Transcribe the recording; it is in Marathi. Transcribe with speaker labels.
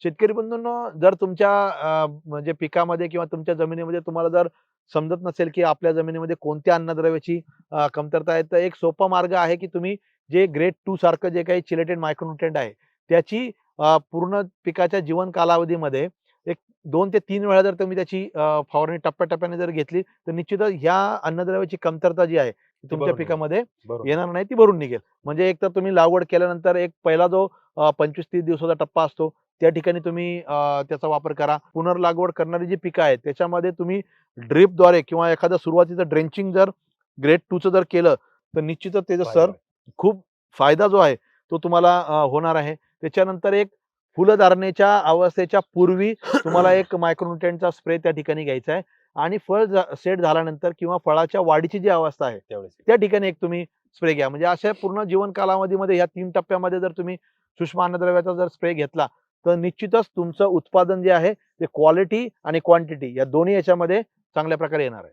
Speaker 1: शेतकरी बंधूंनो, जर तुमच्या म्हणजे पिकामध्ये किंवा तुमच्या जमिनीमध्ये तुम्हाला जर समजत नसेल, की आपल्या जमिनीमध्ये कोणत्या अन्नद्रव्याची कमतरता आहे, तर एक सोपा मार्ग आहे, की तुम्ही जे ग्रेड 2 सारखं जे काही चिलेटेड मायक्रोन्यूट्रिएंट आहे, त्याची पूर्ण पिकाच्या जीवन कालावधीमध्ये एक 2 ते 3 वेळा जर तुम्ही त्याची फवारणी टप्प्याटप्प्याने जर घेतली, तर निश्चितच ह्या अन्नद्रव्याची कमतरता जी आहे, ती
Speaker 2: ती
Speaker 1: तुमच्या
Speaker 2: भरून निघेल.
Speaker 1: पिकामध्ये
Speaker 2: बरोबर.
Speaker 1: येणार नाही, ती भरून निघेल. म्हणजे एक तर तुम्ही लागवड केल्यानंतर एक पहिला जो 25-30 दिवसाचा टप्पा असतो, त्या ठिकाणी तुम्ही त्याचा वापर करा. पुनर्लागवड करणारी जी पिकं आहेत, त्याच्यामध्ये तुम्ही ड्रिपद्वारे किंवा एखादं सुरुवातीचं ड्रेंचिंग जर ग्रेड 2 चं जर केलं, तर निश्चितच त्याचं
Speaker 2: फायदा होईल.
Speaker 1: खूप फायदा जो आहे, तो तुम्हाला होणार आहे. त्याच्यानंतर एक फुलधारणेच्या अवस्थेच्या पूर्वी तुम्हाला एक मायक्रोन्यूट्रिएंटचा स्प्रे त्या ठिकाणी घ्यायचा आहे आणि फळ सेट झाल्यानंतर किंवा फळाच्या वाढीची जी अवस्था आहे,
Speaker 2: त्यावेळेस.
Speaker 1: त्या ठिकाणी एक तुम्ही स्प्रे घ्या. म्हणजे अशा पूर्ण जीवन कालावधीमध्ये ह्या 3 टप्प्यामध्ये जर तुम्ही सूक्ष्म अन्नद्रव्याचा जर स्प्रे घेतला, तर निश्चितच तुमचं उत्पादन जे आहे, ते क्वालिटी आणि क्वांटिटी या दोन्ही याच्यामध्ये चांगल्या प्रकारे येणार आहे.